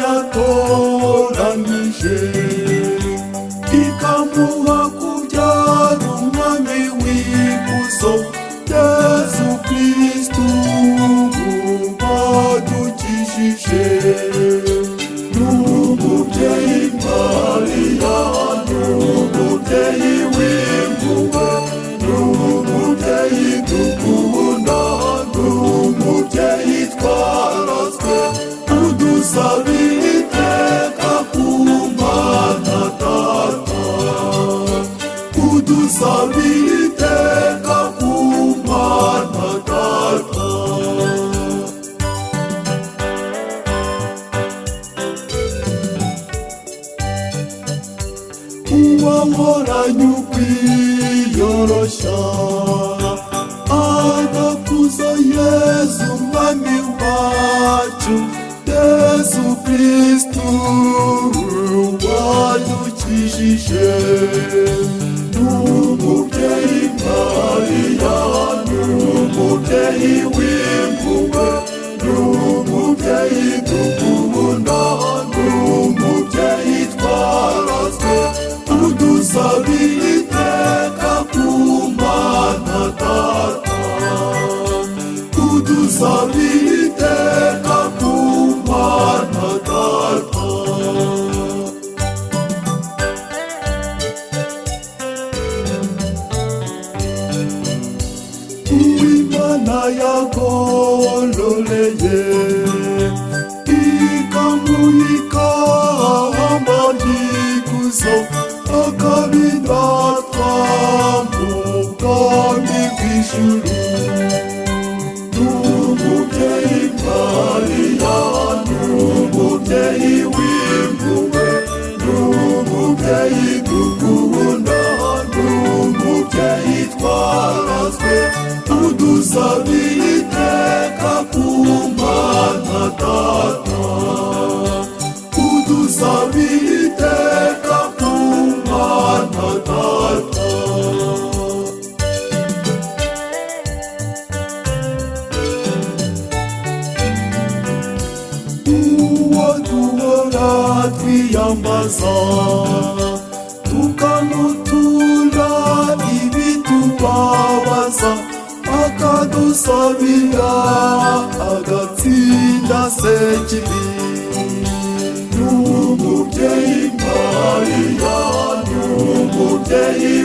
yatoranije ikamuha kubyara umwami w'ikuzo Yesu Kristu wadukijije. N'umubyeyi Mariya n'umubyeyi w'impuhwe n'umubyeyi dukunda n'umubyeyi twarazwe udusabira iteka ku Mana Data udusabira iteka ku Mana Data. Uwahoranye ukwiyoroshya agakuza Yesu umwami wacu Yesu Kristu wadukijije. N'umubyeyi Mariya n'umubyeyi w'impuhwe n'umubyeyi dukunda n'umubyeyi twarazwe udusabira iteka ku Mana Data udusabira iteka ku Mana Data. Uw'Imana yagororeye ikamuha amahikuzo akabiratwa mu bwami bw'ijuru. N'umubyeyi Mariya n'umubyeyi w'impuhwe n'umubyeyi dukunda n'umubyeyi twarazwe udusabira iteka ku Mana Data udusabira iteka ku Mana Data. Uwo duhora twiyambaza tukamutura ibitubabaza akadusabira agatsinda sekibi. N'umubyeyi Mariya n'umubyeyi